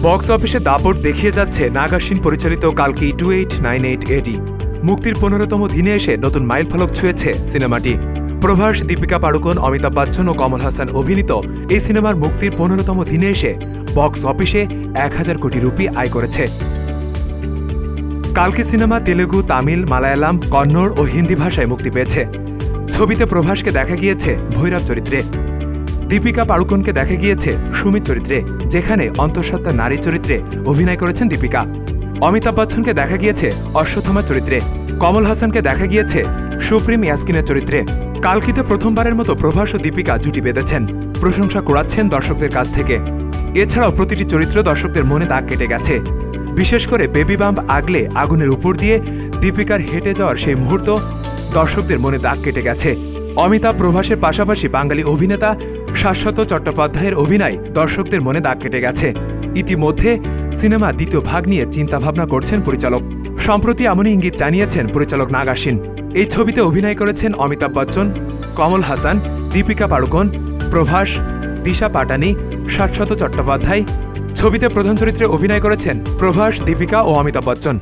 Box অফিসে দাপট দেখিয়ে যাচ্ছে নাগার্জুন পরিচালিত কালকি 2898 এডি। মুক্তির 15তম দিনে এসে নতুন মাইলফলক ছুঁয়েছে সিনেমাটি। প্রভাস, দীপিকা পাড়ুকোন, অমিতাভ বচ্চন ও কমল হাসান অভিনীত এই সিনেমার মুক্তির 15তম দিনে এসে বক্স অফিসে 1000 কোটি রুপি আয় করেছে। কালকি সিনেমা তেলেগু, তামিল, মালায়ালাম, কন্নড় ও হিন্দি ভাষায় মুক্তি পেয়েছে। ছবিতে প্রভাসকে দেখা গিয়েছে ভৈরব চরিত্রে, দীপিকা পাড়ুকোনকে দেখা গিয়েছে সুমিত চরিত্রে, যেখানে অন্তঃসত্ত্বা নারী চরিত্রে অভিনয় করেছেন দীপিকা। অমিতাভ বচ্চনকে দেখা গিয়েছে অশ্বত্থামা চরিত্রে, কমল হাসানকে দেখা গিয়েছে সুপ্রিম ইয়াসকিনের চরিত্রে। কালকিতে প্রথমবারের মতো প্রভাস ও দীপিকা জুটি বেঁধেছেন, প্রশংসা কুড়াচ্ছেন দর্শকদের কাছ থেকে। এছাড়াও প্রতিটি চরিত্র দর্শকদের মনে দাগ কেটে গেছে। বিশেষ করে বেবি বাম্প আগলে আগুনের উপর দিয়ে দীপিকার হেঁটে যাওয়ার সেই মুহূর্ত দর্শকদের মনে দাগ কেটে গেছে। অমিতাভ, প্রভাসের পাশাপাশি বাঙালি অভিনেতা শাশ্বত চট্টোপাধ্যায়ের অভিনয় দর্শকদের মনে দাগ কেটে গেছে। ইতিমধ্যে সিনেমা দ্বিতীয় ভাগ নিয়ে চিন্তাভাবনা করছেন পরিচালক। সম্প্রতি এমনই ইঙ্গিত জানিয়েছেন পরিচালক নাগার্জুন। এই ছবিতে অভিনয় করেছেন অমিতাভ বচ্চন, কমল হাসান, দীপিকা পাড়ুকোন, প্রভাস, দিশা পাটানি, শাশ্বত চট্টোপাধ্যায়। ছবিতে প্রধান চরিত্রে অভিনয় করেছেন প্রভাস, দীপিকা ও অমিতাভ বচ্চন।